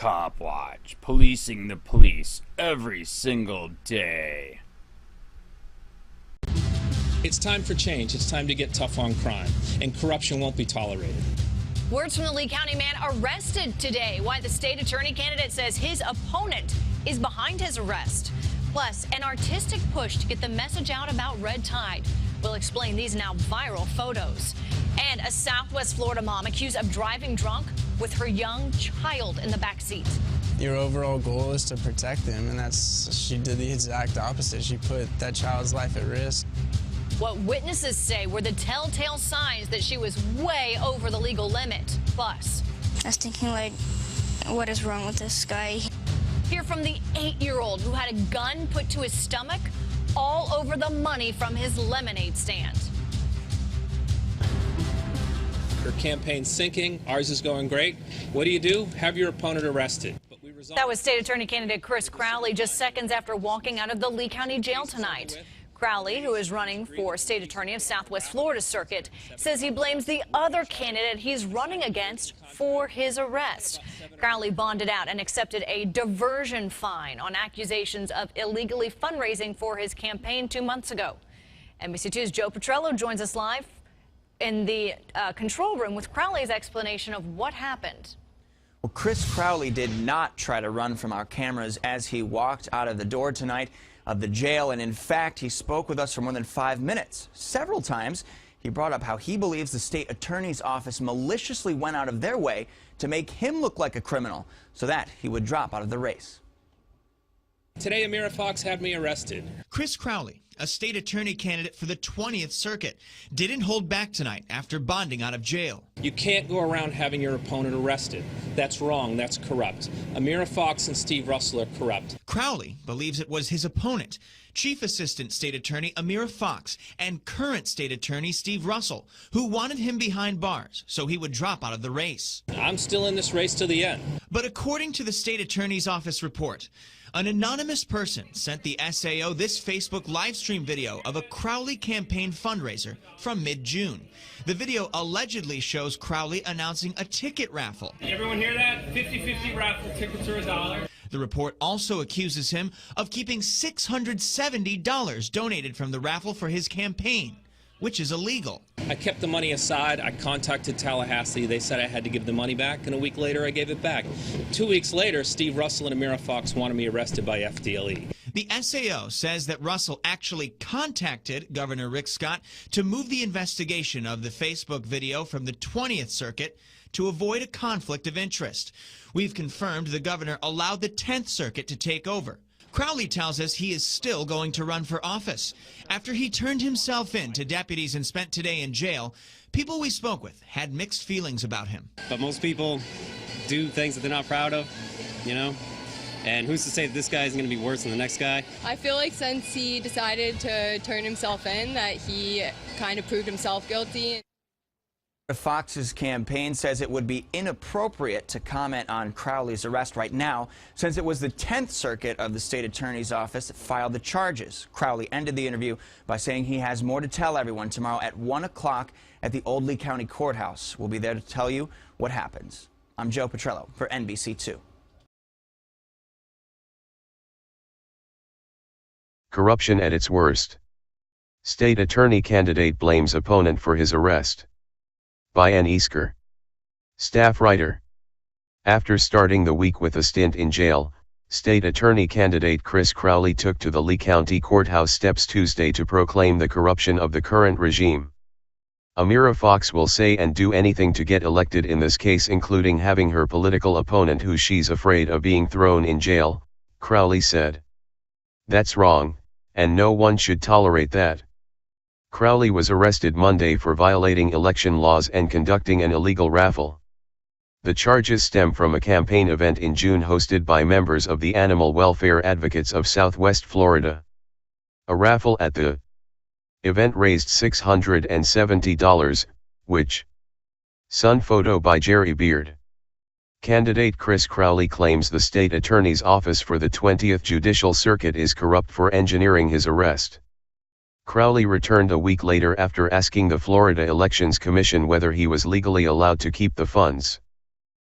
COPWATCH, policing the police every single day. It's time for change. It's time to get tough on crime, and corruption won't be tolerated. Words from the Lee County man arrested today. Why the state attorney candidate says his opponent is behind his arrest. Plus, an artistic push to get the message out about red tide. We'll explain these now viral photos. And a Southwest Florida mom accused of driving drunk with her young child in the back seat. Your overall goal is to protect them, and she did the exact opposite. She put that child's life at risk. What witnesses say were the telltale signs that she was way over the legal limit. Plus, I was thinking, like, what is wrong with this guy? Hear from the 8-year-old who had a gun put to his stomach all over the money from his lemonade stand. Her campaign's sinking. Ours is going great. What do? Have your opponent arrested. That was state attorney candidate Cris Crowley just seconds after walking out of the Lee County jail tonight. Crowley, who is running for state attorney of Southwest Florida Circuit, says he blames the other candidate he's running against for his arrest. Crowley bonded out and accepted a diversion fine on accusations of illegally fundraising for his campaign 2 months ago. NBC2's Joe Petrello joins us live in the control room with Crowley's explanation of what happened. Well, Cris Crowley did not try to run from our cameras as he walked out of the door tonight of the jail, and in fact, he spoke with us for more than 5 minutes. Several times, he brought up how he believes the state attorney's office maliciously went out of their way to make him look like a criminal so that he would drop out of the race. Today, Amira Fox had me arrested. Cris Crowley, a state attorney candidate for the 20th Circuit, didn't hold back tonight after bonding out of jail. You can't go around having your opponent arrested. That's wrong. That's corrupt. Amira Fox and Steve Russell are corrupt. Crowley believes it was his opponent, Chief Assistant State Attorney Amira Fox, and current State Attorney Steve Russell, who wanted him behind bars so he would drop out of the race. I'm still in this race to the end. But according to the State Attorney's Office report, an anonymous person sent the SAO this Facebook live stream video of a Crowley campaign fundraiser from mid-June. The video allegedly shows Crowley announcing a ticket raffle. Everyone hear that? 50-50 raffle, tickets are $1. The report also accuses him of keeping $670 donated from the raffle for his campaign, which is illegal. I kept the money aside. I contacted Tallahassee. They said I had to give the money back, and a week later I gave it back. 2 weeks later, Steve Russell and Amira Fox wanted me arrested by FDLE. The SAO says that Russell actually contacted Governor Rick Scott to move the investigation of the Facebook video from the 20th Circuit to avoid a conflict of interest. We've confirmed the governor allowed the 10th Circuit to take over. Crowley tells us he is still going to run for office. After he turned himself in to deputies and spent today in jail, people we spoke with had mixed feelings about him. But most people do things that they're not proud of, you know? And who's to say that this guy is going to be worse than the next guy? I feel like since he decided to turn himself in, that he kind of proved himself guilty. Fox's campaign says it would be inappropriate to comment on Crowley's arrest right now, since it was the 10th Circuit of the state attorney's office that filed the charges. Crowley ended the interview by saying he has more to tell everyone tomorrow at 1 o'clock at the Old Lee County Courthouse. We'll be there to tell you what happens. I'm Joe Petrello for NBC2. Corruption at its worst. State attorney candidate blames opponent for his arrest. By Ann Easker. Staff writer. After starting the week with a stint in jail, state attorney candidate Cris Crowley took to the Lee County Courthouse steps Tuesday to proclaim the corruption of the current regime. Amira Fox will say and do anything to get elected in this case, including having her political opponent who she's afraid of being thrown in jail, Crowley said. That's wrong, and no one should tolerate that. Crowley was arrested Monday for violating election laws and conducting an illegal raffle. The charges stem from a campaign event in June hosted by members of the Animal Welfare Advocates of Southwest Florida. A raffle at the event raised $670, which Sun photo by Jerry Beard. Candidate Cris Crowley claims the state attorney's office for the 20th Judicial Circuit is corrupt for engineering his arrest. Crowley returned a week later after asking the Florida Elections Commission whether he was legally allowed to keep the funds.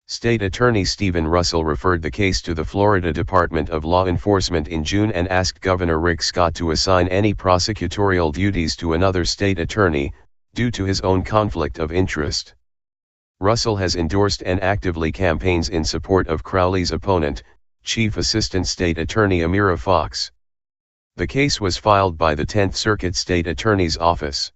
State Attorney Stephen Russell referred the case to the Florida Department of Law Enforcement in June and asked Governor Rick Scott to assign any prosecutorial duties to another state attorney, due to his own conflict of interest. Russell has endorsed and actively campaigns in support of Crowley's opponent, Chief Assistant State Attorney Amira Fox. The case was filed by the 10th Circuit State Attorney's Office.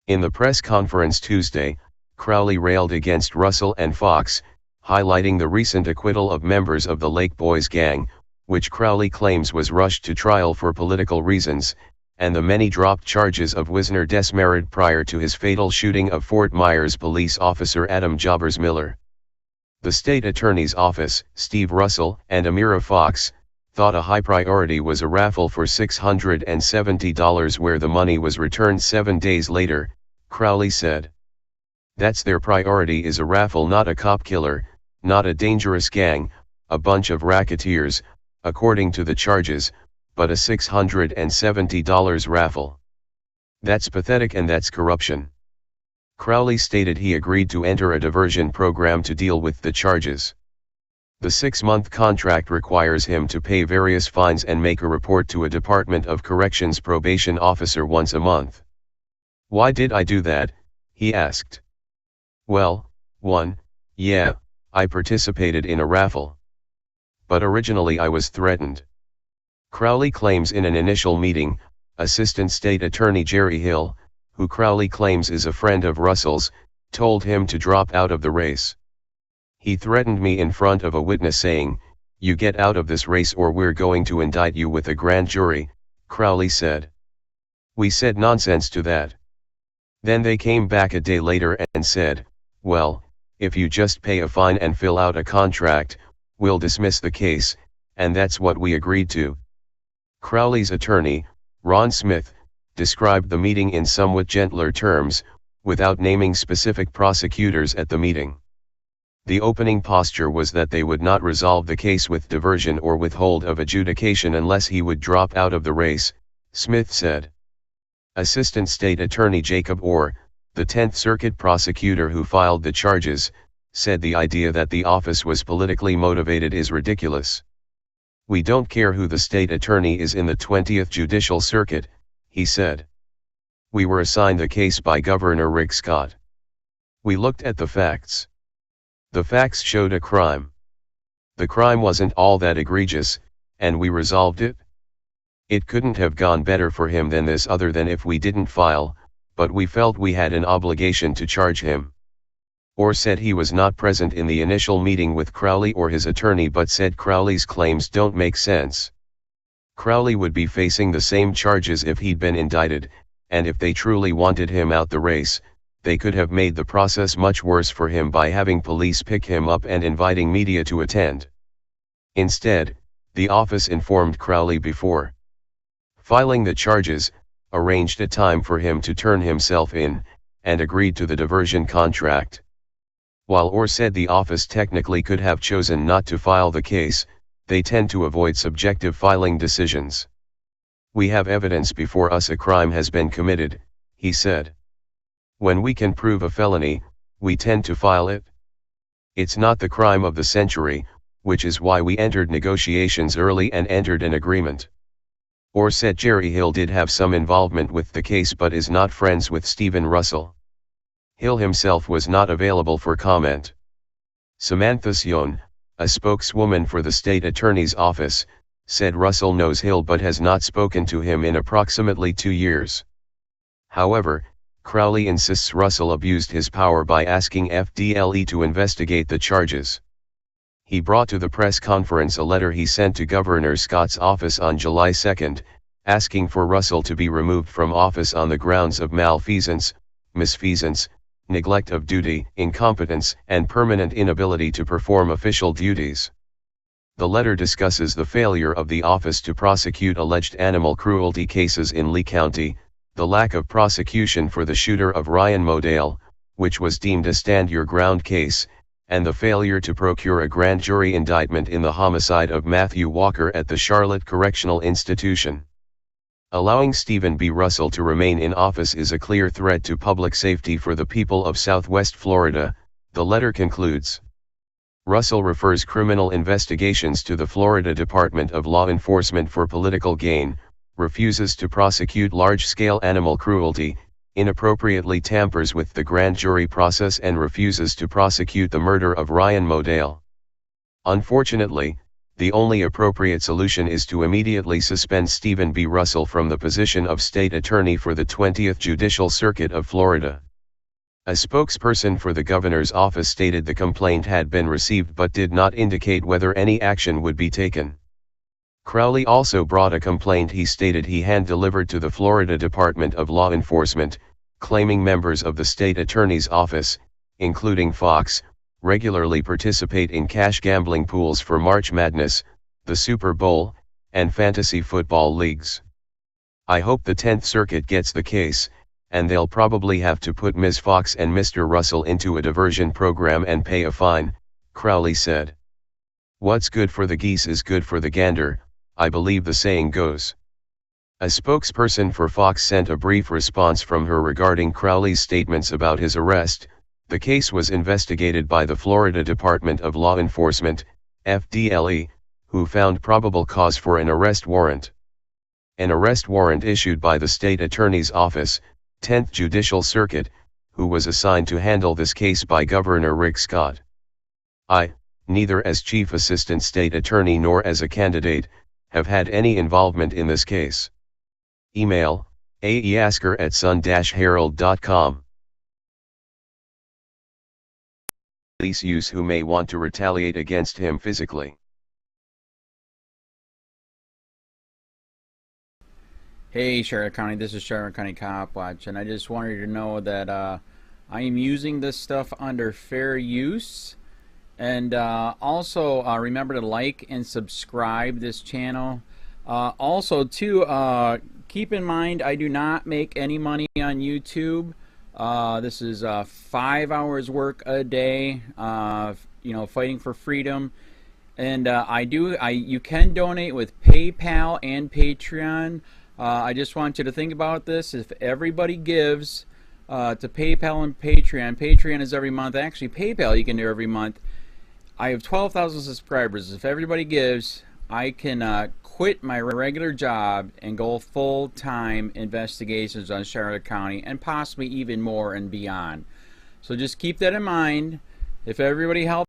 In the press conference Tuesday, Crowley railed against Russell and Fox, highlighting the recent acquittal of members of the Lake Boys gang, which Crowley claims was rushed to trial for political reasons, and the many dropped charges of Wisner Desmerid prior to his fatal shooting of Fort Myers police officer Adam Jobbers Miller. The state attorney's office, Steve Russell and Amira Fox, thought a high priority was a raffle for $670 where the money was returned 7 days later, Crowley said. That's their priority, is a raffle, not a cop killer, not a dangerous gang, a bunch of racketeers, according to the charges, but a $670 raffle. That's pathetic and that's corruption. Crowley stated he agreed to enter a diversion program to deal with the charges. The 6-month contract requires him to pay various fines and make a report to a Department of Corrections probation officer once a month. Why did I do that? He asked. Well, yeah, I participated in a raffle. But originally I was threatened. Crowley claims in an initial meeting, Assistant State Attorney Jerry Hill, who Crowley claims is a friend of Russell's, told him to drop out of the race. He threatened me in front of a witness saying, "You get out of this race or we're going to indict you with a grand jury," Crowley said. We said nonsense to that. Then they came back a day later and said, "Well, if you just pay a fine and fill out a contract, we'll dismiss the case," and that's what we agreed to. Crowley's attorney, Ron Smith, described the meeting in somewhat gentler terms, without naming specific prosecutors at the meeting. The opening posture was that they would not resolve the case with diversion or withhold of adjudication unless he would drop out of the race, Smith said. Assistant State Attorney Jacob Orr, the 10th Circuit prosecutor who filed the charges, said the idea that the office was politically motivated is ridiculous. We don't care who the state attorney is in the 20th Judicial Circuit, he said. We were assigned the case by Governor Rick Scott. We looked at the facts. The facts showed a crime. The crime wasn't all that egregious, and we resolved it. It couldn't have gone better for him than this other than if we didn't file, but we felt we had an obligation to charge him. Orr said he was not present in the initial meeting with Crowley or his attorney but said Crowley's claims don't make sense. Crowley would be facing the same charges if he'd been indicted, and if they truly wanted him out the race, they could have made the process much worse for him by having police pick him up and inviting media to attend. Instead, the office informed Crowley before filing the charges, arranged a time for him to turn himself in, and agreed to the diversion contract. While Orr said the office technically could have chosen not to file the case, they tend to avoid subjective filing decisions. We have evidence before us a crime has been committed, he said. When we can prove a felony, we tend to file it. It's not the crime of the century, which is why we entered negotiations early and entered an agreement. Orr said Jerry Hill did have some involvement with the case but is not friends with Stephen Russell. Hill himself was not available for comment. Samantha Sion, a spokeswoman for the state attorney's office, said Russell knows Hill but has not spoken to him in approximately 2 years. However, Crowley insists Russell abused his power by asking FDLE to investigate the charges. He brought to the press conference a letter he sent to Governor Scott's office on July 2, asking for Russell to be removed from office on the grounds of malfeasance, misfeasance, neglect of duty, incompetence, and permanent inability to perform official duties. The letter discusses the failure of the office to prosecute alleged animal cruelty cases in Lee County, the lack of prosecution for the shooter of Ryan Modale, which was deemed a stand-your-ground case, and the failure to procure a grand jury indictment in the homicide of Matthew Walker at the Charlotte Correctional Institution. Allowing Stephen B. Russell to remain in office is a clear threat to public safety for the people of Southwest Florida, the letter concludes. Russell refers criminal investigations to the Florida Department of Law Enforcement for political gain, refuses to prosecute large-scale animal cruelty, inappropriately tampers with the grand jury process and refuses to prosecute the murder of Ryan Modale. Unfortunately, the only appropriate solution is to immediately suspend Stephen B. Russell from the position of State Attorney for the 20th Judicial Circuit of Florida. A spokesperson for the governor's office stated the complaint had been received but did not indicate whether any action would be taken. Crowley also brought a complaint he stated he hand-delivered to the Florida Department of Law Enforcement, claiming members of the state attorney's office, including Fox, regularly participate in cash gambling pools for March Madness, the Super Bowl, and fantasy football leagues. I hope the 10th Circuit gets the case, and they'll probably have to put Ms. Fox and Mr. Russell into a diversion program and pay a fine, Crowley said. What's good for the geese is good for the gander, I believe the saying goes. A spokesperson for Fox sent a brief response from her regarding Crowley's statements about his arrest. The case was investigated by the Florida Department of Law Enforcement, FDLE, who found probable cause for an arrest warrant. An arrest warrant issued by the state attorney's office, 10th Judicial Circuit, who was assigned to handle this case by Governor Rick Scott. I, neither as Chief Assistant State Attorney nor as a candidate, have had any involvement in this case. Email, aeasker@sun-herald.com. Police use who may want to retaliate against him physically. Hey Charlotte County, this is Charlotte County COPWATCH, and I just wanted you to know that I am using this stuff under fair use. And also remember to like and subscribe this channel. Also too, keep in mind I do not make any money on YouTube. This is 5 hours work a day, you know, fighting for freedom. And you can donate with PayPal and Patreon. I just want you to think about this. If everybody gives to PayPal and Patreon, Patreon is every month. Actually, PayPal you can do every month. I have 12,000 subscribers. If everybody gives, I can quit my regular job and go full-time investigations on Charlotte County and possibly even more and beyond. So just keep that in mind. If everybody helps